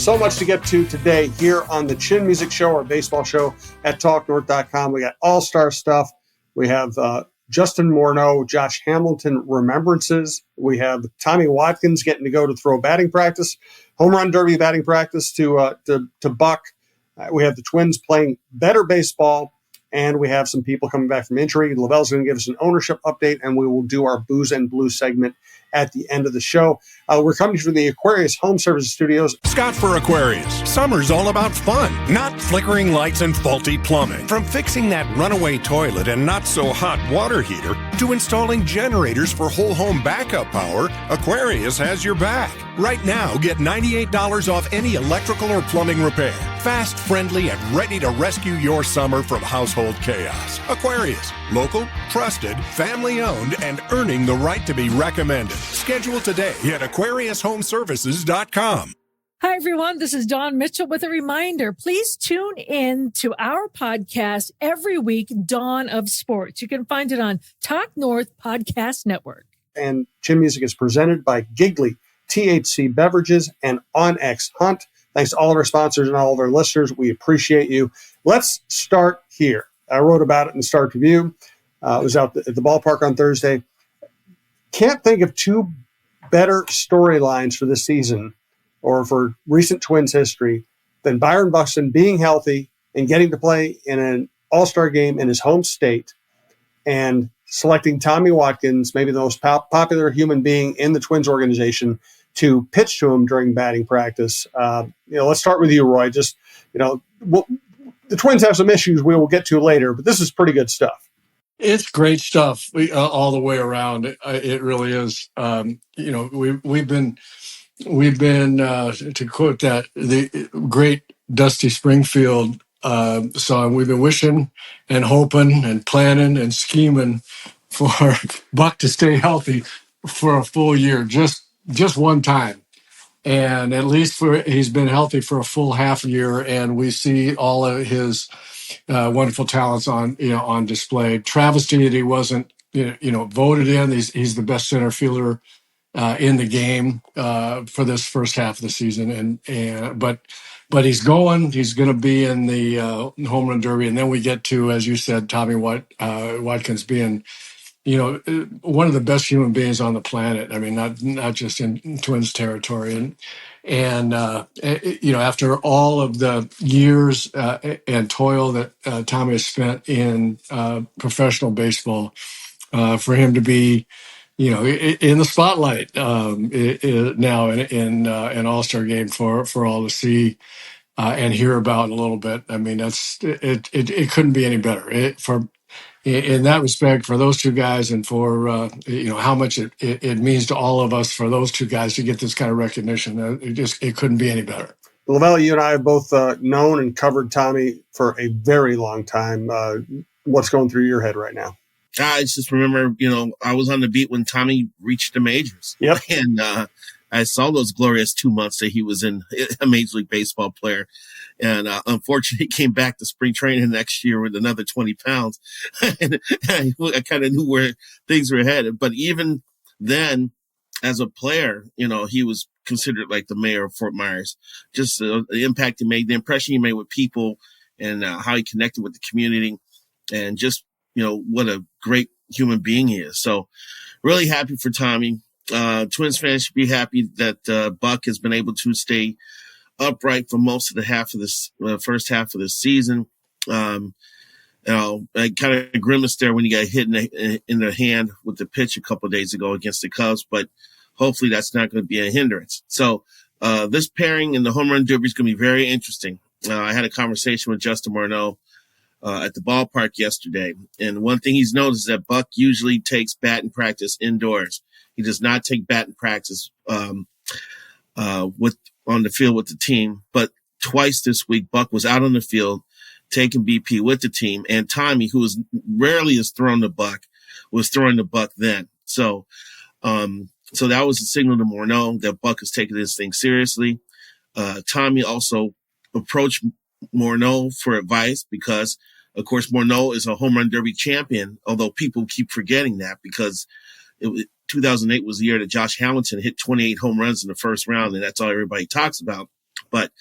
So much to get to today here on the Chin Music Show, our baseball show at TalkNorth.com. We got all-star stuff. We have Justin Morneau, Josh Hamilton remembrances. We have Tommy Watkins getting to go to throw batting practice, home run derby batting practice to Buck. We have the Twins playing better baseball, and we have some people coming back from injury. LaVelle's going to give us an ownership update, and we will do our Booze and Blue segment at the end of the show. We're coming from the Aquarius Home Services Studios. Scott for Aquarius. Summer's all about fun, not flickering lights and faulty plumbing. From fixing that runaway toilet and not so hot water heater to installing generators for whole home backup power, Aquarius has your back. Right now, get $98 off any electrical or plumbing repair. Fast, friendly, and ready to rescue your summer from household chaos. Aquarius. Local, trusted, family-owned, and earning the right to be recommended. Schedule today at AquariusHomeservices.com. Hi, everyone. This is Dawn Mitchell with a reminder. Please tune in to our podcast every week, Dawn of Sports. You can find it on Talk North Podcast Network. And Chin Music is presented by Giggly THC Beverages and OnX Hunt. Thanks to all of our sponsors and all of our listeners. We appreciate you. Let's start here. I wrote about it in the Start Review. It was out at the ballpark on Thursday. Can't think of two better storylines for this season or for recent Twins history than Byron Buxton being healthy and getting to play in an all-star game in his home state and selecting Tommy Watkins, maybe the most popular human being in the Twins organization, to pitch to him during batting practice. Let's start with you, Roy. The Twins have some issues we will get to later, but this is pretty good stuff. It's great stuff all the way around. It really is. We've been to quote that, the great Dusty Springfield song. We've been wishing and hoping and planning and scheming for Buck to stay healthy for a full year, just one time. And at least he's been healthy for a full half year, and we see all of his wonderful talents on display. Travesty that he wasn't voted in. He's the best center fielder in the game for this first half of the season, but he's going to be in the home run derby, and then we get to, as you said, Tommy Watkins being one of the best human beings on the planet. I mean, not just in Twins territory. And after all of the years and toil that Tommy has spent in professional baseball, for him to be, in the spotlight now in an all-star game for all to see and hear about in a little bit. I mean, it couldn't be any better. In that respect, for those two guys, and for how much it means to all of us for those two guys to get this kind of recognition, it couldn't be any better. LaVelle, you and I have both known and covered Tommy for a very long time. What's going through your head right now? I just remember, I was on the beat when Tommy reached the majors. Yep. And I saw those glorious 2 months that he was in a Major League Baseball player. And unfortunately, he came back to spring training next year with another 20 pounds. And I kind of knew where things were headed. But even then, as a player, he was considered like the mayor of Fort Myers. Just the impact he made, the impression he made with people, and how he connected with the community, and just, what a great human being he is. So really happy for Tommy. Twins fans should be happy that Buck has been able to stay upright for most of the first half of the season. I kind of grimaced there when he got hit in the hand with the pitch a couple of days ago against the Cubs, but hopefully that's not going to be a hindrance. So this pairing in the home run derby is going to be very interesting. I had a conversation with Justin Morneau at the ballpark yesterday, and one thing he's noticed is that Buck usually takes batting practice indoors. He does not take batting practice on the field with the team, but twice this week, Buck was out on the field taking BP with the team, and Tommy, who rarely has thrown the Buck, was throwing the Buck then. So that was a signal to Morneau that Buck is taking this thing seriously. Tommy also approached Morneau for advice because, of course, Morneau is a home run derby champion, although people keep forgetting that because 2008 was the year that Josh Hamilton hit 28 home runs in the first round, and that's all everybody talks about. But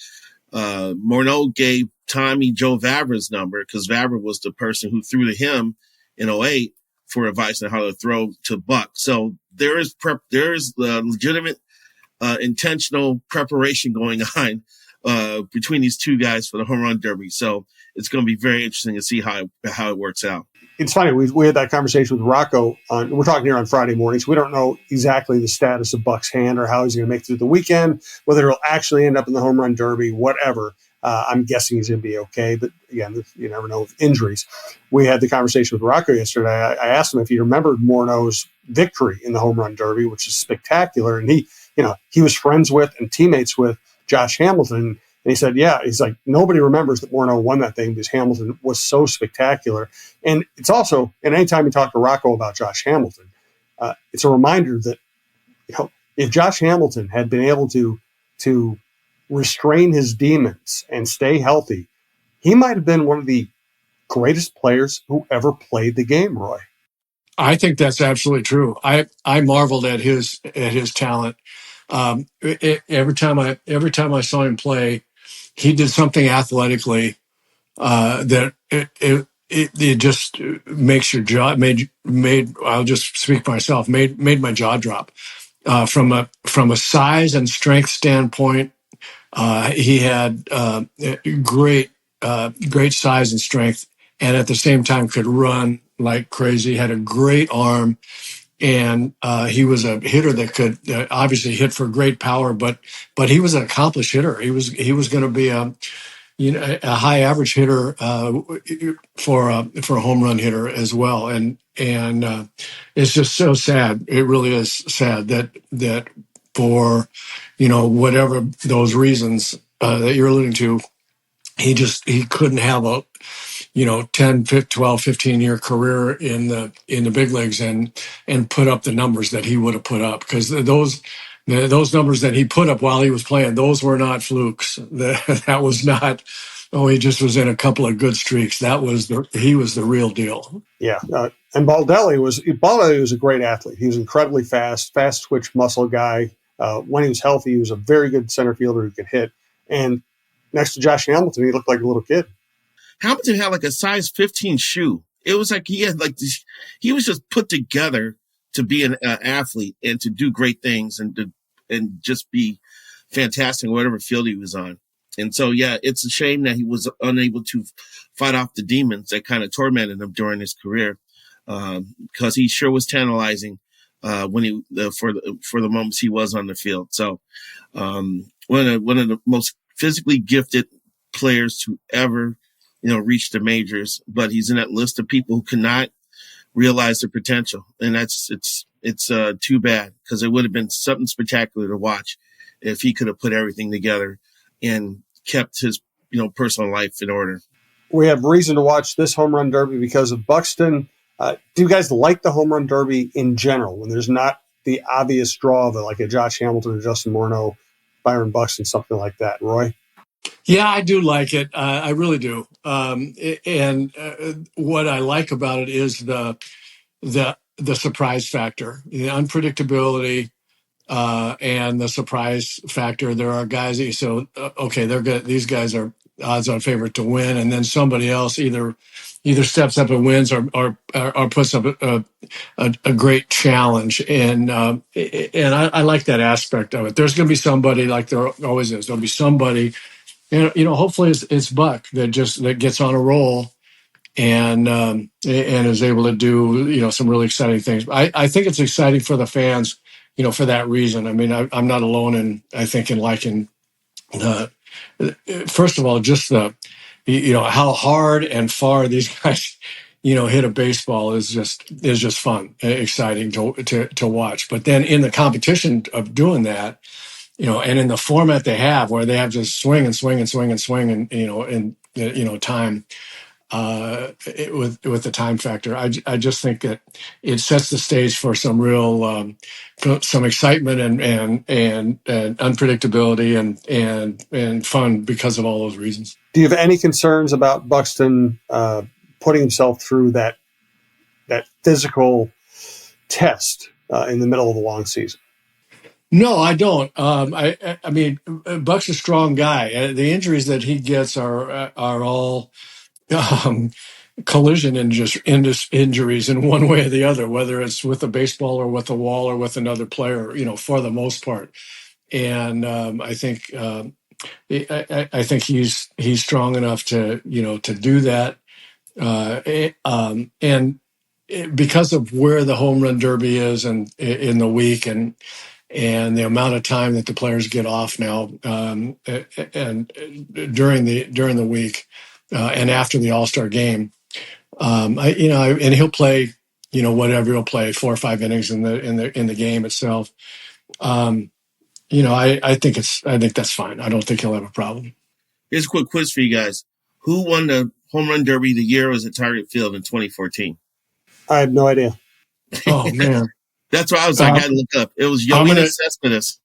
Morneau gave Tommy Joe Vavra's number because Vavra was the person who threw to him in '08 for advice on how to throw to Buck. So there is legitimate intentional preparation going on between these two guys for the home run derby. So it's going to be very interesting to see how it works out. It's funny. We had that conversation with Rocco. We're talking here on Friday mornings. We don't know exactly the status of Buck's hand or how he's going to make it through the weekend, whether he'll actually end up in the home run derby, whatever. I'm guessing he's going to be okay. But again, you never know with injuries. We had the conversation with Rocco yesterday. I asked him if he remembered Morneau's victory in the home run derby, which is spectacular. And he was friends with and teammates with Josh Hamilton. And he said, yeah, he's like, nobody remembers that Morneau won that thing because Hamilton was so spectacular. And it's also, and anytime you talk to Rocco about Josh Hamilton, it's a reminder that, if Josh Hamilton had been able to restrain his demons and stay healthy, he might have been one of the greatest players who ever played the game, Roy. I think that's absolutely true. I marveled at his talent. Every time I saw him play, he did something athletically that it just makes your jaw made. I'll just speak for myself. Made my jaw drop from a size and strength standpoint. He had great size and strength, and at the same time could run like crazy. Had a great arm. And he was a hitter that could obviously hit for great power, but he was an accomplished hitter. He was going to be a high average hitter for a home run hitter as well. And it's just so sad. It really is sad that for whatever those reasons that you're alluding to, he couldn't have a 10, 12, 15-year career in the big leagues and put up the numbers that he would have put up, because those numbers that he put up while he was playing, those were not flukes. That was not, he just was in a couple of good streaks. He was the real deal. Yeah. And Baldelli was a great athlete. He was incredibly fast twitch muscle guy. When he was healthy, he was a very good center fielder who could hit. And next to Josh Hamilton, he looked like a little kid. Hamilton had like a size 15 shoe. It was like he had like this, he was just put together to be an athlete and to do great things and just be fantastic in whatever field he was on. And so, yeah, it's a shame that he was unable to fight off the demons that kind of tormented him during his career, because he sure was tantalizing when for the moments he was on the field. So one of the most physically gifted players to ever reach the majors, but he's in that list of people who cannot realize their potential. And it's too bad, because it would have been something spectacular to watch if he could have put everything together and kept his, personal life in order. We have reason to watch this home run derby because of Buxton. Do you guys like the home run derby in general when there's not the obvious draw of like a Josh Hamilton or Justin Morneau, Byron Buxton, something like that, Roy? Yeah, I do like it. I really do. And what I like about it is the surprise factor, the unpredictability, and the surprise factor. There are guys that you say, okay, they're good. These guys are odds-on favorite to win, and then somebody else either steps up and wins or puts up a great challenge. And I like that aspect of it. There's going to be somebody, like there always is. There'll be somebody. Hopefully it's Buck that gets on a roll and is able to do some really exciting things. I think it's exciting for the fans, for that reason. I mean, I'm not alone in liking first of all just how hard and far these guys hit a baseball is just fun, exciting to watch. But then in the competition of doing that, and in the format they have, where they have to swing and swing and swing and swing, and time with the time factor, I just think that it sets the stage for some real some excitement and unpredictability and fun because of all those reasons. Do you have any concerns about Buxton putting himself through that physical test in the middle of the long season? No, I don't. I mean, Buck's a strong guy. The injuries that he gets are all um, collision injuries in one way or the other, whether it's with a baseball or with a wall or with another player. For the most part. And I think I think he's strong enough to to do that. And because of where the home run derby is and in the week and the amount of time that the players get off now and during the week and after the All-Star game, and he'll play whatever he'll play 4 or 5 innings in the game itself. I think that's fine. I don't think he'll have a problem. Here's a quick quiz for you guys. Who won the home run derby the year was at Target Field in 2014? I have no idea. Oh man. That's what I got to look up. It was Yoenis Cespedes.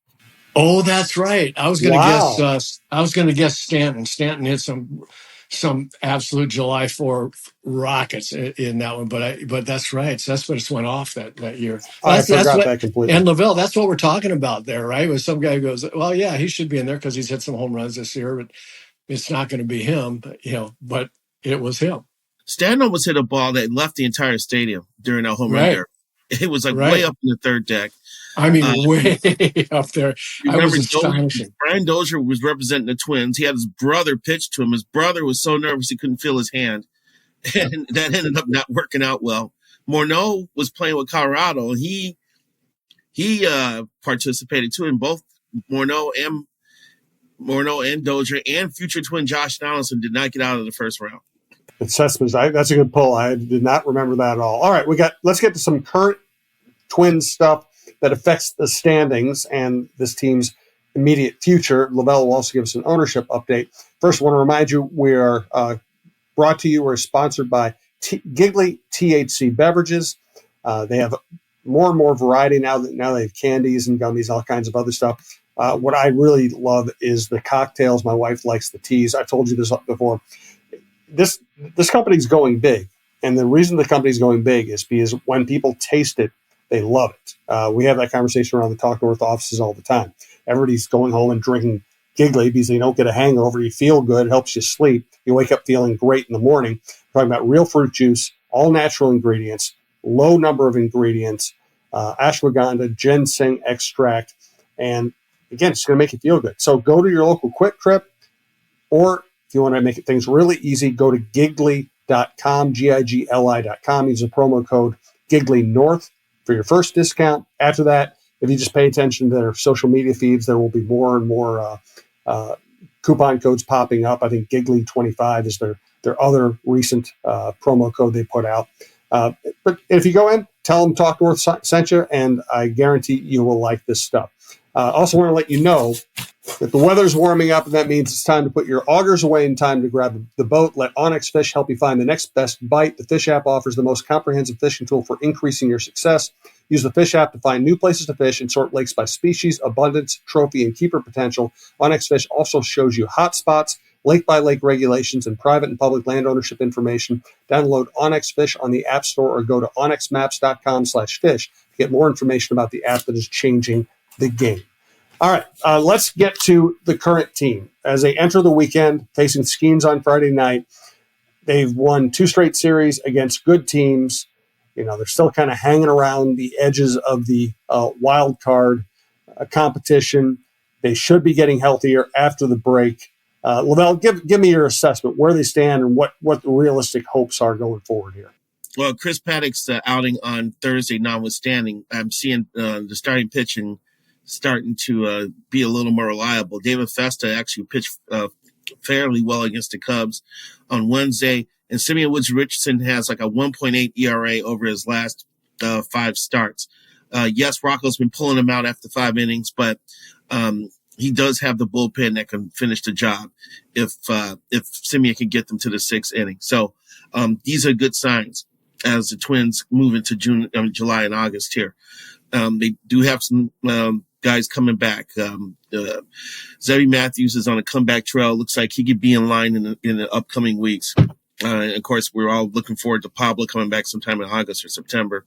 Oh, that's right. I was going to guess. I was going to guess Stanton. Stanton hit some absolute July 4th rockets in that one, but that's right. Cespedes went off that year. I forgot that completely. And LaVelle, that's what we're talking about there, right? With some guy who goes, well, yeah, he should be in there because he's hit some home runs this year, but it's not going to be him. But it was him. Stanton almost hit a ball that left the entire stadium during that home run derby. It was way up in the third deck. I mean, way up there. I was astonishing. Brian Dozier was representing the Twins. He had his brother pitch to him. His brother was so nervous he couldn't feel his hand. And that ended up not working out well. Morneau was playing with Colorado. He participated too in both Morneau and Dozier, and future twin Josh Donaldson did not get out of the first round. Cespedes, that's a good pull. I did not remember that at all. All right, let's get to some current Twins stuff that affects the standings and this team's immediate future. LaVelle will also give us an ownership update. First, I want to remind you we are brought to you. We're sponsored by Giggly THC Beverages. They have more and more variety now. Now they have candies and gummies, all kinds of other stuff. What I really love is the cocktails. My wife likes the teas. I've told you this before. This company's going big, and the reason the company's going big is because when people taste it, they love it. We have that conversation around the Talk North offices all the time. Everybody's going home and drinking Giggly because they don't get a hangover. You feel good. It helps you sleep. You wake up feeling great in the morning. We're talking about real fruit juice, all natural ingredients, low number of ingredients, ashwagandha, ginseng extract, and again, it's going to make you feel good. So go to your local Quick Trip, or if you want to make things really easy, go to giggly.com, Gigli.com. Use the promo code GigglyNorth for your first discount. After that, if you just pay attention to their social media feeds, there will be more and more coupon codes popping up. I think Giggly25 is their other recent promo code they put out. But if you go in, tell them Talk North sent you, and I guarantee you will like this stuff. Also want to let you know that the weather's warming up, and that means it's time to put your augers away and time to grab the boat. Let Onyx Fish help you find the next best bite. The Fish app offers the most comprehensive fishing tool for increasing your success. Use the Fish app to find new places to fish and sort lakes by species, abundance, trophy, and keeper potential. Onyx Fish also shows you hot spots, lake-by-lake regulations, and private and public land ownership information. Download Onyx Fish on the App Store or go to onyxmaps.com/fish to get more information about the app that is changing the game. All right, let's get to the current team. As they enter the weekend, facing Skeens on Friday night, they've won 2 straight series against good teams. They're still kind of hanging around the edges of the wild card competition. They should be getting healthier after the break. LaVelle, give me your assessment, where they stand and what the realistic hopes are going forward here. Well, Chris Paddock's outing on Thursday notwithstanding, I'm seeing the starting pitching starting to be a little more reliable. David Festa actually pitched fairly well against the Cubs on Wednesday, and Simeon Woods Richardson has like a 1.8 ERA over his last 5 starts. Yes, Rocco's been pulling him out after 5 innings, but he does have the bullpen that can finish the job if Simeon can get them to the 6th inning. So these are good signs as the Twins move into July and August here. They do have some guys coming back. Zebby Matthews is on a comeback trail. Looks like he could be in line in the upcoming weeks. And of course, we're all looking forward to Pablo coming back sometime in August or September,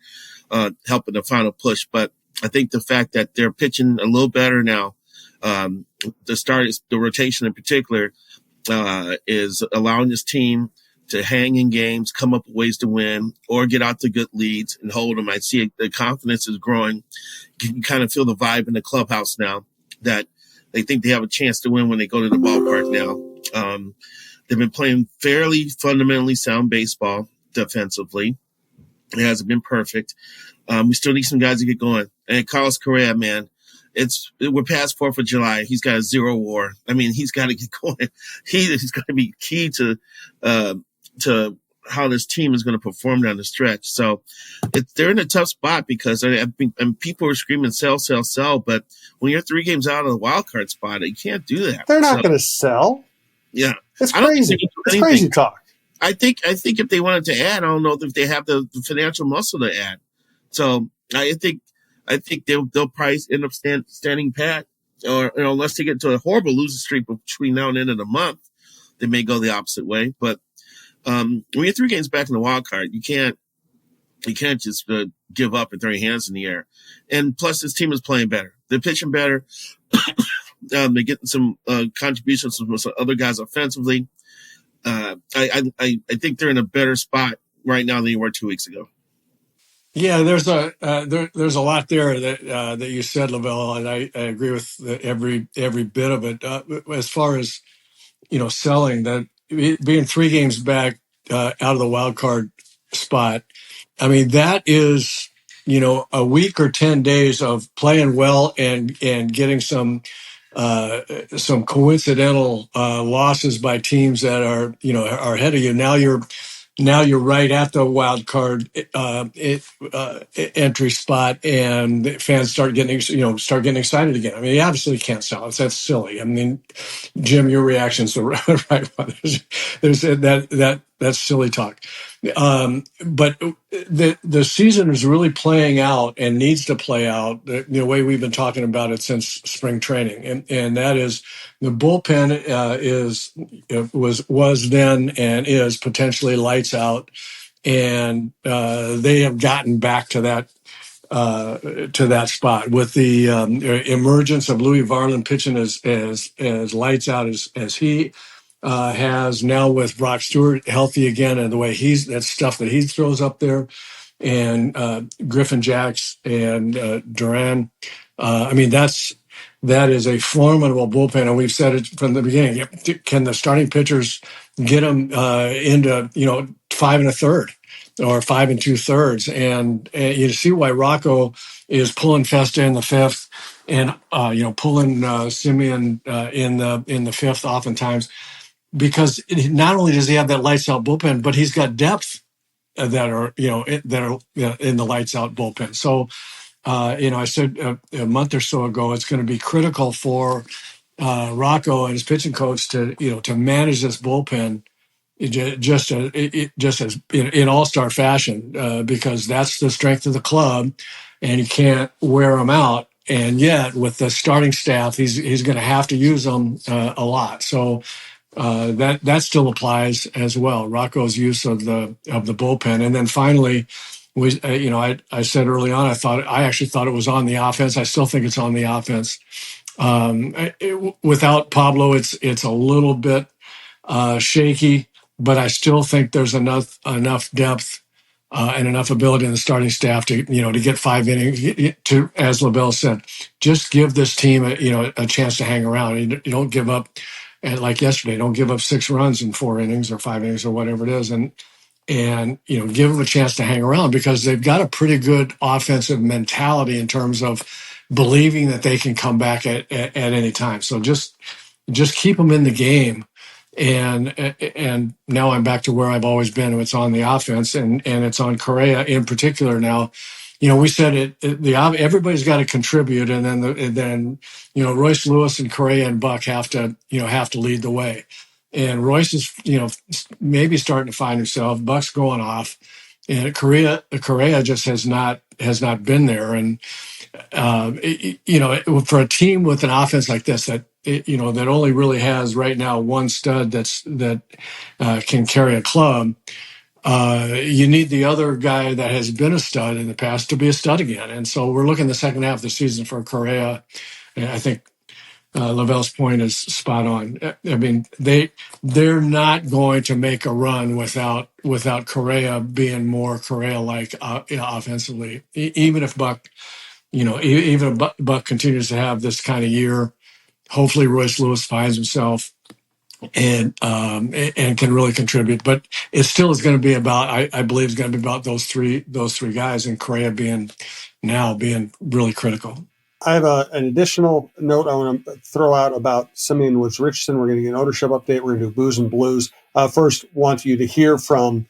helping the final push. But I think the fact that they're pitching a little better now, the rotation in particular, is allowing this team to hang in games, come up with ways to win, or get out to good leads and hold them. I see the confidence is growing. You can kind of feel the vibe in the clubhouse now that they think they have a chance to win when they go to the ballpark now. They've been playing fairly fundamentally sound baseball defensively. It hasn't been perfect. We still need some guys to get going. And Carlos Correa, man, we're past 4th of July. He's got a 0 WAR. I mean, he's got to get going. He's going to be key to how this team is going to perform down the stretch. So they're in a tough spot because people are screaming sell, sell, sell. But when you're 3 games out of the wild card spot, you can't do that. They're not going to sell. Yeah, it's crazy. It's crazy talk. I think if they wanted to add, I don't know if they have the financial muscle to add. So I think they'll probably end up standing pat, or unless they get to a horrible losing streak between now and the end of the month, they may go the opposite way. But when you're 3 games back in the wild card, you can't just give up and throw your hands in the air. And plus, this team is playing better. They're pitching better. They're getting some contributions from some other guys offensively. I think they're in a better spot right now than they were 2 weeks ago. Yeah, there's a lot there that you said, LaVelle, and I agree with every bit of it. As far as selling, that being 3 games back out of the wild card spot, I mean that is a week or 10 days of playing well and getting some coincidental losses by teams that are ahead of you. Now you're right at the wild card entry spot, and the fans start getting excited again. I mean, you absolutely can't sell it. That's silly. I mean, Jim, your reaction's the right one. There's that's silly talk. But the season is really playing out and needs to play out the way we've been talking about it since spring training, and that is the bullpen was then and is potentially lights out, and they have gotten back to that spot with the emergence of Louis Varland pitching as lights out as he has now, with Brock Stewart healthy again, and the way that stuff that he throws up there, and Griffin Jacks and Duran. I mean, that is a formidable bullpen, and we've said it from the beginning. Can the starting pitchers get them into 5 1/3 or 5 2/3, and you see why Rocco is pulling Festa in the 5th, and pulling Simeon in the 5th oftentimes, because not only does he have that lights out bullpen, but he's got depth that are in the lights out bullpen. So. I said a month or so ago, it's going to be critical for Rocco and his pitching coach to manage this bullpen just as in all-star fashion, because that's the strength of the club, and you can't wear them out. And yet, with the starting staff, he's going to have to use them a lot. So that still applies as well. Rocco's use of the bullpen, and then finally. I said early on, I actually thought it was on the offense. I still think it's on the offense. Without Pablo, it's a little bit shaky, but I still think there's enough depth and enough ability in the starting staff to get 5 innings. To, as LaVelle said, just give this team a chance to hang around. You don't give up, and like yesterday, don't give up 6 runs in 4 innings or 5 innings or whatever it is, and give them a chance to hang around, because they've got a pretty good offensive mentality in terms of believing that they can come back at any time. So just keep them in the game. And now I'm back to where I've always been. It's on the offense, and it's on Correa in particular. Now, we said everybody's got to contribute, and then Royce Lewis and Correa and Buck have to lead the way. And Royce is, maybe starting to find himself. Buck's going off, and Correa just has not been there. And for a team with an offense like this that only really has right now one stud that can carry a club, you need the other guy that has been a stud in the past to be a stud again. And so we're looking the second half of the season for Correa. And I think LaVelle's point is spot on. I mean, they're not going to make a run without Correa being more Correa-like offensively. Even if Buck, even if Buck continues to have this kind of year, hopefully Royce Lewis finds himself and can really contribute. But it still is going to be about, I believe, it's going to be about those three guys, and Correa being really critical. I have an additional note I want to throw out about Simeon Woods Richardson. We're going to get an ownership update. We're going to do Booze and Blues. First, want you to hear from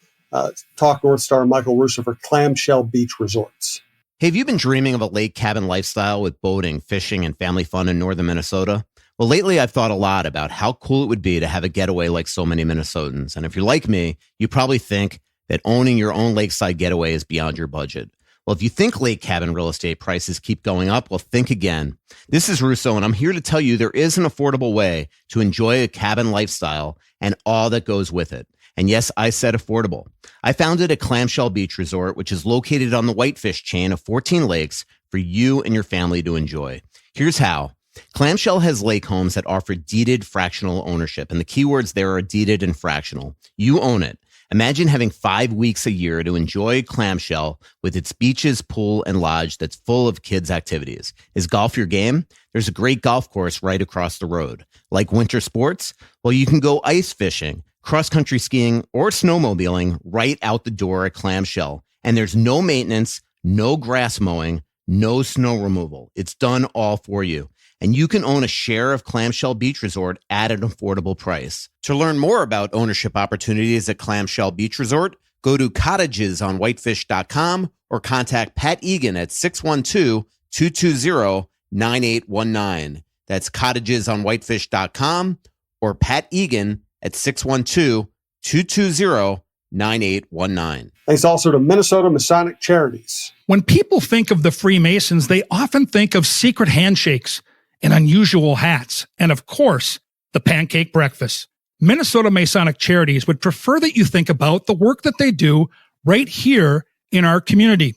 Talk North star Michael Russo for Clamshell Beach Resorts. Hey, have you been dreaming of a lake cabin lifestyle with boating, fishing, and family fun in northern Minnesota? Well, lately I've thought a lot about how cool it would be to have a getaway like so many Minnesotans. And if you're like me, you probably think that owning your own lakeside getaway is beyond your budget. Well, if you think lake cabin real estate prices keep going up, well, think again. This is Russo, and I'm here to tell you there is an affordable way to enjoy a cabin lifestyle and all that goes with it. And yes, I said affordable. I founded a Clamshell Beach Resort, which is located on the Whitefish chain of 14 lakes for you and your family to enjoy. Here's how. Clamshell has lake homes that offer deeded fractional ownership, and the keywords there are deeded and fractional. You own it. Imagine having 5 weeks a year to enjoy Clamshell with its beaches, pool, and lodge that's full of kids' activities. Is golf your game? There's a great golf course right across the road. Like winter sports? Well, you can go ice fishing, cross-country skiing, or snowmobiling right out the door at Clamshell. And there's no maintenance, no grass mowing, no snow removal. It's done all for you. And you can own a share of Clamshell Beach Resort at an affordable price. To learn more about ownership opportunities at Clamshell Beach Resort, go to cottagesonwhitefish.com or contact Pat Egan at 612-220-9819. That's cottagesonwhitefish.com or Pat Egan at 612-220-9819. Thanks also to Minnesota Masonic Charities. When people think of the Freemasons, they often think of secret handshakes and unusual hats, and of course, the pancake breakfast. Minnesota Masonic Charities would prefer that you think about the work that they do right here in our community.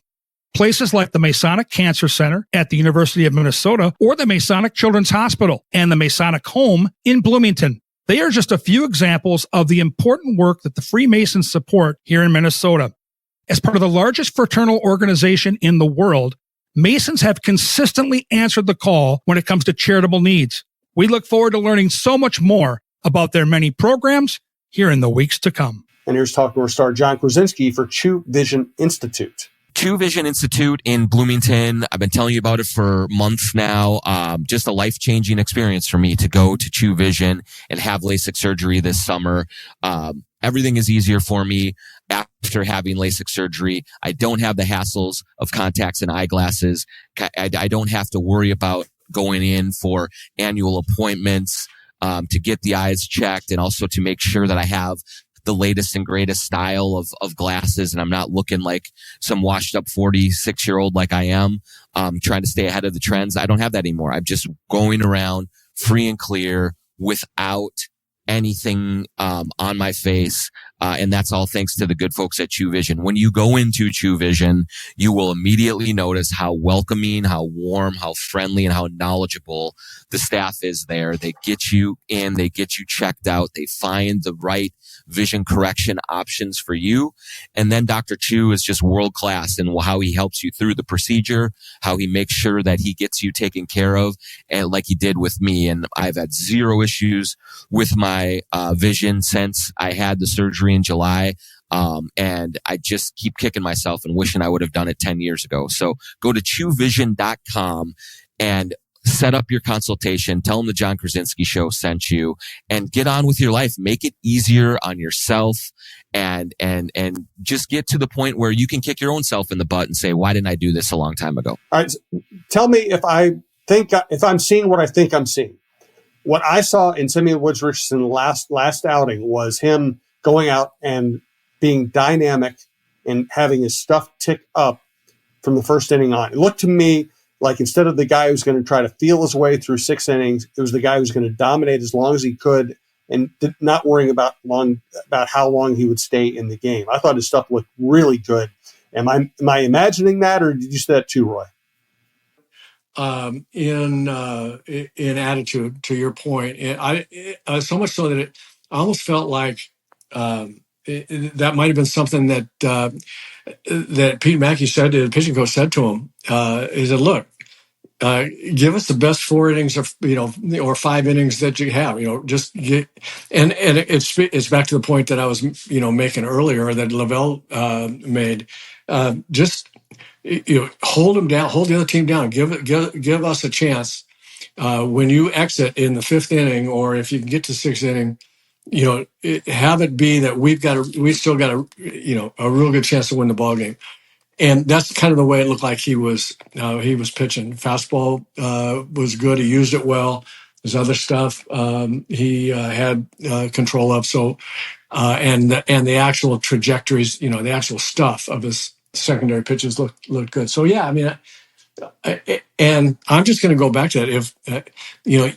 Places like the Masonic Cancer Center at the University of Minnesota or the Masonic Children's Hospital and the Masonic Home in Bloomington. They are just a few examples of the important work that the Freemasons support here in Minnesota. As part of the largest fraternal organization in the world, Masons have consistently answered the call when it comes to charitable needs. We look forward to learning so much more about their many programs here in the weeks to come. And here's Talk North star John Krasinski for True Vision Institute. True Vision Institute in Bloomington. I've been telling you about it for months now. Just a life-changing experience for me to go to True Vision and have LASIK surgery this summer. Everything is easier for me after having LASIK surgery. I don't have the hassles of contacts and eyeglasses. I don't have to worry about going in for annual appointments to get the eyes checked, and also to make sure that I have the latest and greatest style of glasses, and I'm not looking like some washed up 46-year-old like I am, trying to stay ahead of the trends. I don't have that anymore. I'm just going around free and clear without anything on my face, and that's all thanks to the good folks at True Vision. When you go into True Vision, you will immediately notice how welcoming, how warm, how friendly, and how knowledgeable the staff is there. They get you in, they get you checked out, they find the right vision correction options for you. And then Dr. Chu is just world class in how he helps you through the procedure, how he makes sure that he gets you taken care of, and like he did with me. And I've had zero issues with my vision since I had the surgery in July. And I just keep kicking myself and wishing I would have done it 10 years ago. So go to truevision.com and set up your consultation. Tell them the John Krasinski Show sent you, and get on with your life. Make it easier on yourself, and just get to the point where you can kick your own self in the butt and say, why didn't I do this a long time ago? All right. Tell me if I'm seeing what I think I'm seeing. What I saw in Simeon Woods Richardson last outing was him going out and being dynamic and having his stuff tick up from the first inning on. It looked to me like instead of the guy who's going to try to feel his way through 6 innings, it was the guy who's going to dominate as long as he could and not worrying about how long he would stay in the game. I thought his stuff looked really good. Am I imagining that, or did you say that too, Roy? In attitude, to your point, and I so much so that I almost felt like that might have been something that that Pete Mackey said, the pitching coach said to him. He said, "Look, give us the best 4 innings or 5 innings that you have. Just get." And it's back to the point that I was making earlier that LaVelle made. Just hold them down, hold the other team down, give us a chance. When you exit in the 5th inning, or if you can get to 6th inning, have it be that we still got a real good chance to win the ball game. And that's kind of the way it looked like he was pitching. Fastball was good. He used it well. His other stuff he had control of. So and the actual trajectories, the actual stuff of his secondary pitches looked good. So yeah, I mean, and I'm just going to go back to that. If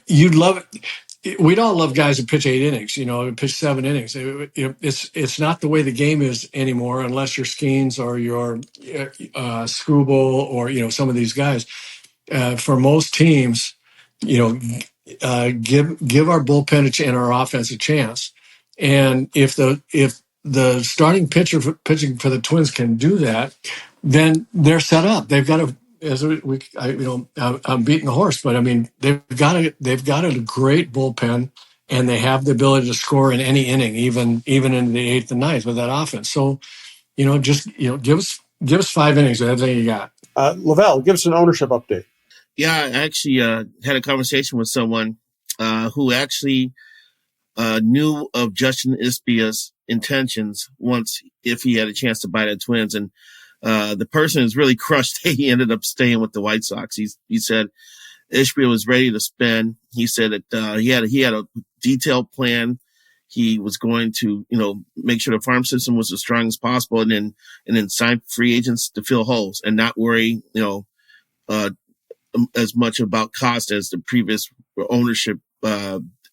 you'd love it, we'd all love guys who pitch 8 innings, pitch 7 innings. It's not the way the game is anymore, unless you're Skeens or you're Scooble or some of these guys. For most teams, give our bullpen and our offense a chance. And if the starting pitcher pitching for the Twins can do that, then they're set up. They've got to. I'm beating the horse, but I mean they've got a great bullpen, and they have the ability to score in any inning, even in the 8th and 9th with that offense. So, give us 5 innings of everything you got. LaVelle, give us an ownership update. Yeah, I actually had a conversation with someone who actually knew of Justin Ispia's intentions if he had a chance to buy the Twins, and the person is really crushed that he ended up staying with the White Sox. He said Ishbia was ready to spend. He said that he had a detailed plan. He was going to make sure the farm system was as strong as possible, and then sign free agents to fill holes and not worry as much about cost as the previous ownership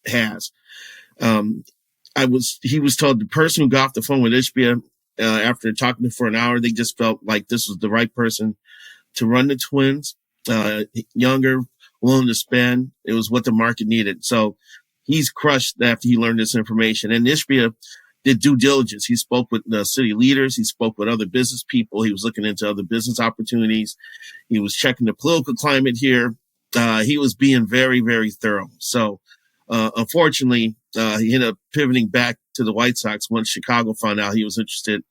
has. He was told the person who got off the phone with Ishbia after talking to him for an hour, they just felt like this was the right person to run the Twins. Younger, willing to spend. It was what the market needed. So he's crushed after he learned this information. And Ishbia did due diligence. He spoke with the city leaders. He spoke with other business people. He was looking into other business opportunities. He was checking the political climate here. He was being very, very thorough. So unfortunately, he ended up pivoting back to the White Sox once Chicago found out he was interested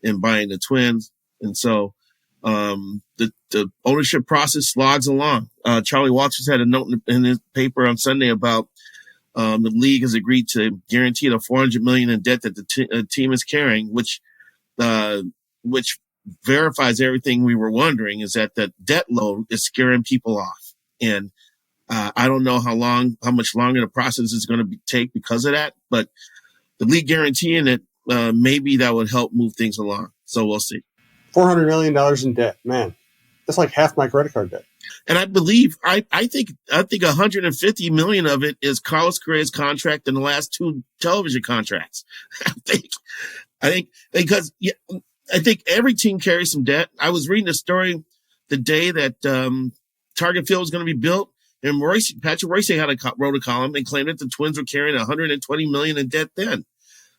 in buying the Twins. And so the ownership process slogs along. Charlie Walters had a note in his paper on Sunday about the league has agreed to guarantee the $400 million in debt that the team is carrying, which verifies everything we were wondering, is that the debt load is scaring people off. And I don't know how much longer the process is going to take because of that, but the league guaranteeing it, maybe that would help move things along. So we'll see. $400 million in debt, man. That's like half my credit card debt. And I believe, I think $150 million of it is Carlos Correa's contract and the last 2 television contracts. I think because I think every team carries some debt. I was reading a story the day that Target Field was going to be built, and Patrick Royce wrote a column and claimed that the Twins were carrying $120 million in debt then.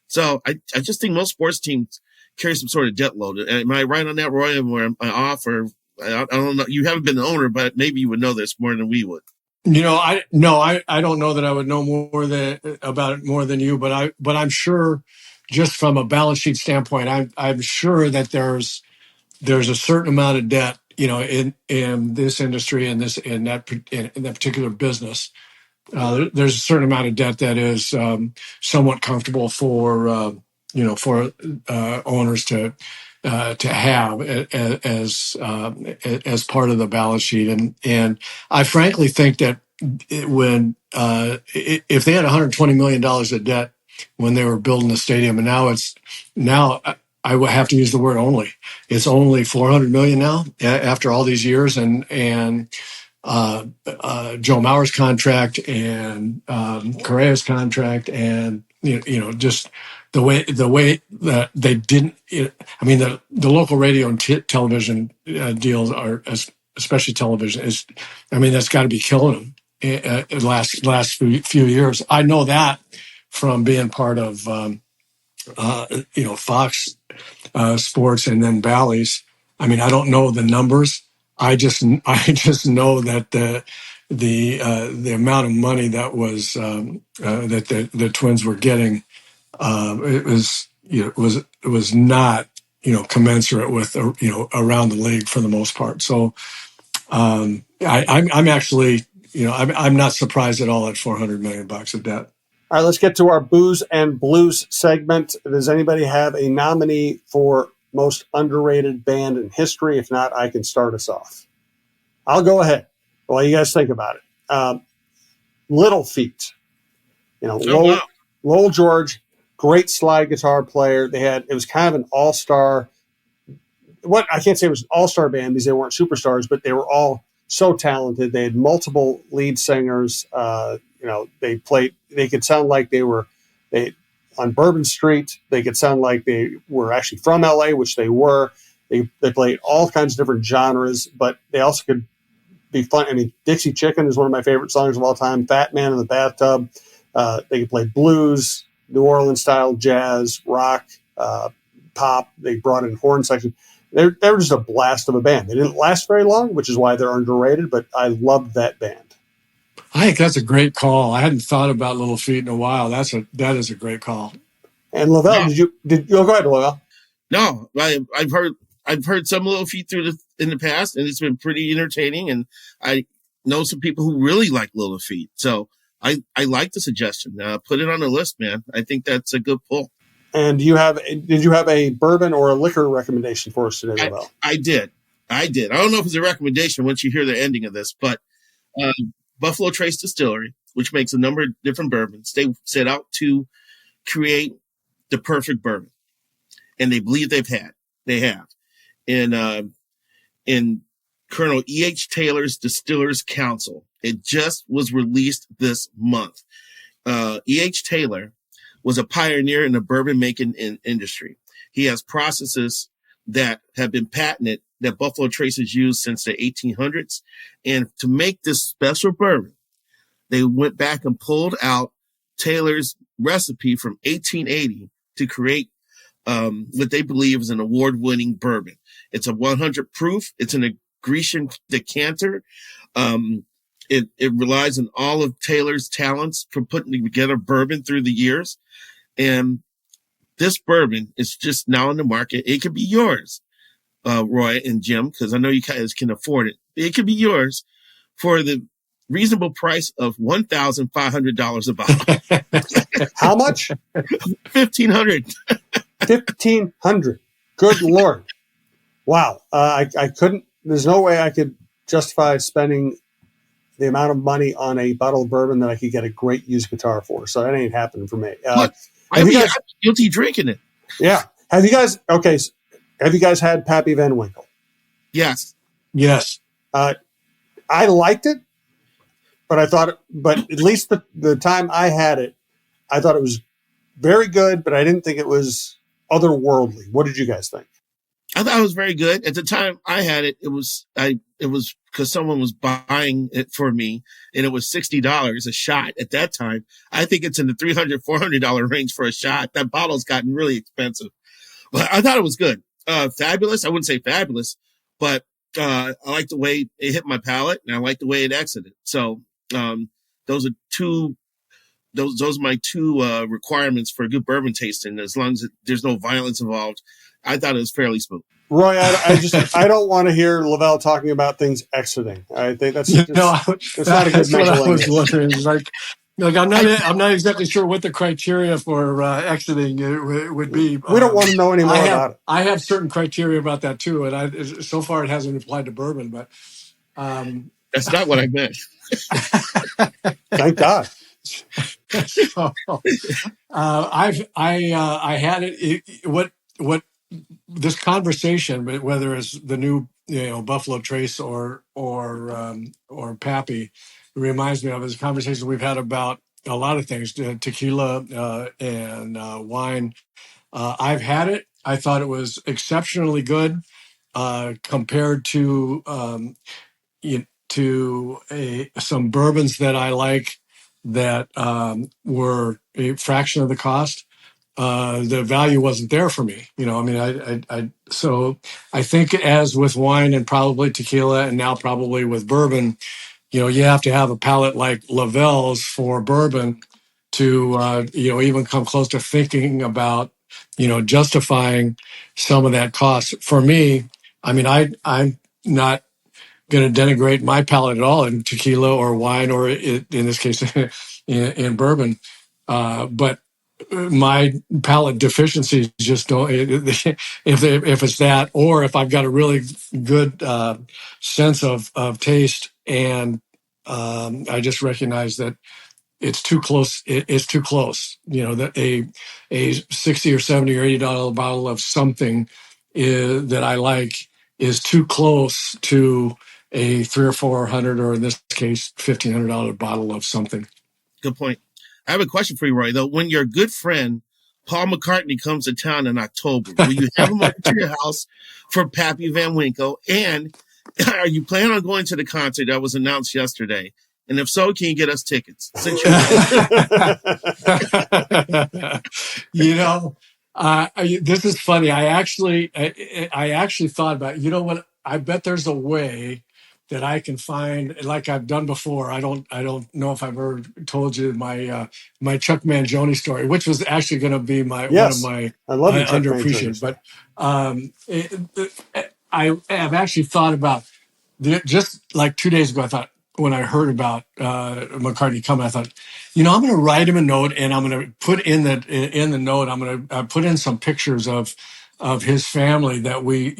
So I just think most sports teams carry some sort of debt load. Am I right on that, Roy? Or am I off? Or I don't know. You haven't been the owner, but maybe you would know this more than we would. I don't know that I would know about it more than you, but I'm sure, just from a balance sheet standpoint, I'm sure that there's a certain amount of debt, in this industry and in that particular business. There's a certain amount of debt that is somewhat comfortable for owners to have as part of the balance sheet, and I frankly think that if they had $120 million of debt when they were building the stadium, and now I would have to use the word only. It's only $400 million now after all these years, and Joe Mauer's contract and Correa's contract, and just the way that they didn't. I mean, the local radio and television deals are, especially television, is. I mean, that's got to be killing them. Last few years, I know that from being part of Fox Sports and then Bally's. I mean, I don't know the numbers. I just know that the amount of money that was that the Twins were getting, it was not commensurate with around the league for the most part. So I'm actually I'm not surprised at all at $400 million of debt. All right, let's get to our Booze and Blues segment. Does anybody have a nominee for most underrated band in history? If not, I can start us off. I'll go ahead while you guys think about it. Little Feat. Lowell George, great slide guitar player. It was kind of an all-star. I can't say it was an all-star band because they weren't superstars, but they were all so talented. They had multiple lead singers. They could sound like they were on Bourbon Street. They could sound like they were actually from LA, which they were. They played all kinds of different genres, but they also could be fun. I mean, Dixie Chicken is one of my favorite songs of all time. Fat Man in the Bathtub. They could play blues, New Orleans style, jazz, rock, pop. They brought in horn section. They were just a blast of a band. They didn't last very long, which is why they're underrated, but I loved that band. I think that's a great call. I hadn't thought about Little Feat in a while. That is a great call. And LaVelle, go ahead, LaVelle. No, I've heard some Little Feat in the past, and it's been pretty entertaining. And I know some people who really like Little Feat, so I like the suggestion. Put it on the list, man. I think that's a good pull. And did you have a bourbon or a liquor recommendation for us today, LaVelle? I did. I don't know if it's a recommendation once you hear the ending of this, but Buffalo Trace Distillery, which makes a number of different bourbons, they set out to create the perfect bourbon, and they believe they have. In Colonel E.H. Taylor's Distillers Council, it just was released this month. E.H. Taylor was a pioneer in the bourbon making industry. He has processes that have been patented that Buffalo Trace has used since the 1800s. And to make this special bourbon, they went back and pulled out Taylor's recipe from 1880 to create what they believe is an award-winning bourbon. It's a 100 proof. It's an Grecian decanter. It relies on all of Taylor's talents for putting together bourbon through the years. And this bourbon is just now in the market. It could be yours, Roy and Jim, because I know you guys can afford it. It could be yours for the reasonable price of $1,500 a bottle. How much? $1,500. $1,500. Good Lord. Wow. I couldn't, there's no way I could justify spending the amount of money on a bottle of bourbon that I could get a great used guitar for. So that ain't happening for me. I'm guilty drinking it. Yeah. Have you guys had Pappy Van Winkle? Yes. Yes. I liked it, but at least the time I had it, I thought it was very good, but I didn't think it was otherworldly. What did you guys think? I thought it was very good. At the time I had it, it was because someone was buying it for me, and it was $60 a shot at that time. I think it's in the $300, $400 range for a shot. That bottle's gotten really expensive, but I thought it was good. Fabulous. I wouldn't say fabulous, but I like the way it hit my palate, and I like the way it exited. So those are my two requirements for a good bourbon tasting. As long as there's no violence involved, I thought it was fairly smooth. Roy, I don't want to hear LaVelle talking about things exiting. I think that's not a good mental I was wondering. Like I'm not exactly sure what the criteria for exiting would be. We don't want to know any more about it. I have certain criteria about that too, and so far it hasn't applied to bourbon. But that's not what I meant. Thank God. So, I had it. What this conversation, whether it's the new Buffalo Trace or Pappy. It reminds me of his conversation we've had about a lot of things, tequila and wine. I've had it. I thought it was exceptionally good compared to some bourbons that I like that were a fraction of the cost. The value wasn't there for me. So I think, as with wine and probably tequila and now probably with bourbon, you have to have a palate like LaVelle's for bourbon to even come close to thinking about justifying some of that cost. For me, I'm not going to denigrate my palate at all in tequila or wine or in this case in bourbon, but my palate deficiencies just don't. If it's that, or if I've got a really good sense of taste, and I just recognize that it's too close. It's too close. That a $60 or $70 or $80 bottle of something that I like is too close to a $300 or $400, or in this case, $1,500 bottle of something. Good point. I have a question for you, Roy, though. When your good friend Paul McCartney comes to town in October, will you have him over to your house for Pappy Van Winkle? And are you planning on going to the concert that was announced yesterday? And if so, can you get us tickets? Since you're this is funny. I actually thought about, what? I bet there's a way that I can find, like I've done before. I don't know if I've ever told you my Chuck Mangione story, which was actually going to be one of my I love it, underappreciated. But I have actually thought about just like 2 days ago. I thought, when I heard about McCartney coming, I thought, I'm going to write him a note, and I'm going to put in the note, I'm going to put in some pictures of his family that we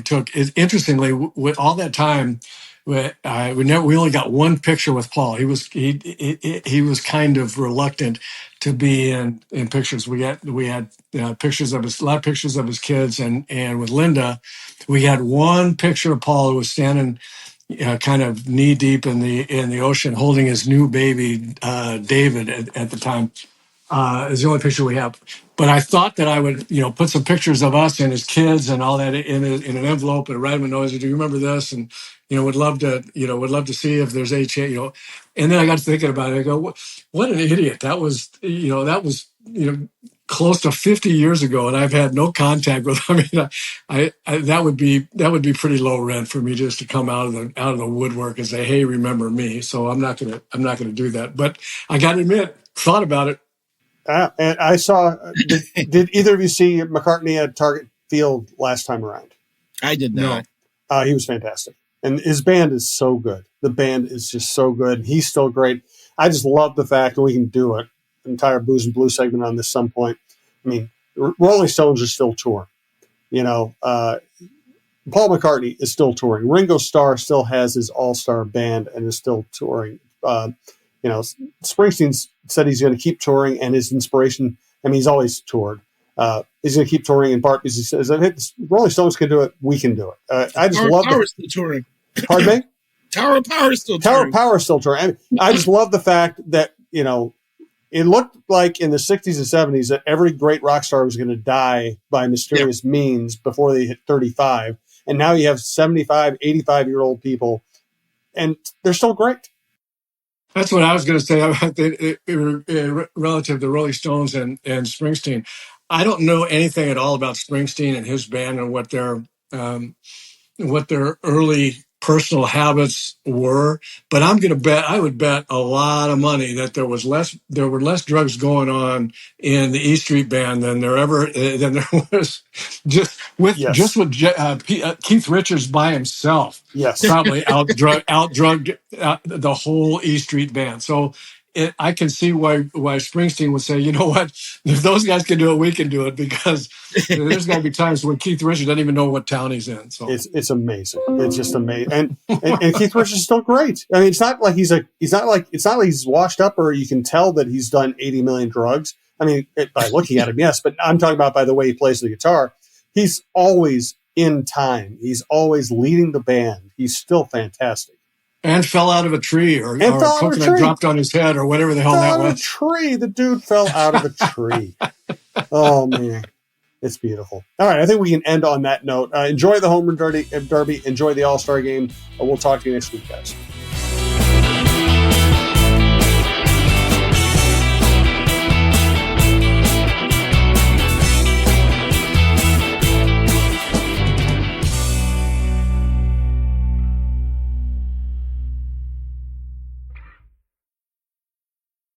took. Interestingly, with all that time, we only got one picture with Paul. He was kind of reluctant to be in pictures. We had pictures of a lot of pictures of his kids, and with Linda, we had one picture of Paul who was standing kind of knee deep in the ocean, holding his new baby David at the time. Is the only picture we have. But I thought that I would, put some pictures of us and his kids and all that in an envelope and write him a note. Do you remember this? And would love to see if there's a chance. And then I got to thinking about it. I go, what an idiot! That was close to 50 years ago, and I've had no contact with him. I that would be pretty low rent for me just to come out of the woodwork and say, hey, remember me. So I'm not gonna do that. But I got to admit, thought about it. And I saw. Did either of you see McCartney at Target Field last time around? I did not. No. He was fantastic, and his band is so good. The band is just so good. He's still great. I just love the fact that we can do an entire Booze and Blue segment on this some point. I mean, Rolling Stones are still touring. Paul McCartney is still touring. Ringo Starr still has his all-star band and is still touring. Springsteen said he's going to keep touring, and his inspiration, he's always toured. He's going to keep touring in part because he says, if Rolling Stones can do it, we can do it. I just love Power still touring. Pardon me? Tower of Power is still touring. Tower Power is still touring. I just love the fact that, it looked like in the 60s and 70s that every great rock star was going to die by mysterious means before they hit 35. And now you have 75, 85-year-old people, and they're still great. That's what I was going to say about relative to Rolling Stones and Springsteen. I don't know anything at all about Springsteen and his band and what their early personal habits were, but I would bet a lot of money that there were less drugs going on in the E Street Band than there was just with Keith Richards by himself. Yes, probably outdrugged the whole E Street Band. So I can see why Springsteen would say, you know what, if those guys can do it, we can do it, because there's got to be times when Keith Richards doesn't even know what town he's in. So it's amazing. It's just amazing, and Keith Richards is still great. It's not like he's washed up, or you can tell that he's done 80 million drugs. By looking at him, yes, but I'm talking about by the way he plays the guitar. He's always in time. He's always leading the band. He's still fantastic. And fell out of a tree, or fell out of a coconut tree. dropped on his head, or whatever the hell Fell that out of a was. tree. The dude fell out of a tree. Oh, man. It's beautiful. All right, I think we can end on that note. Enjoy the home run derby. Enjoy the All-Star game. We'll talk to you next week, guys.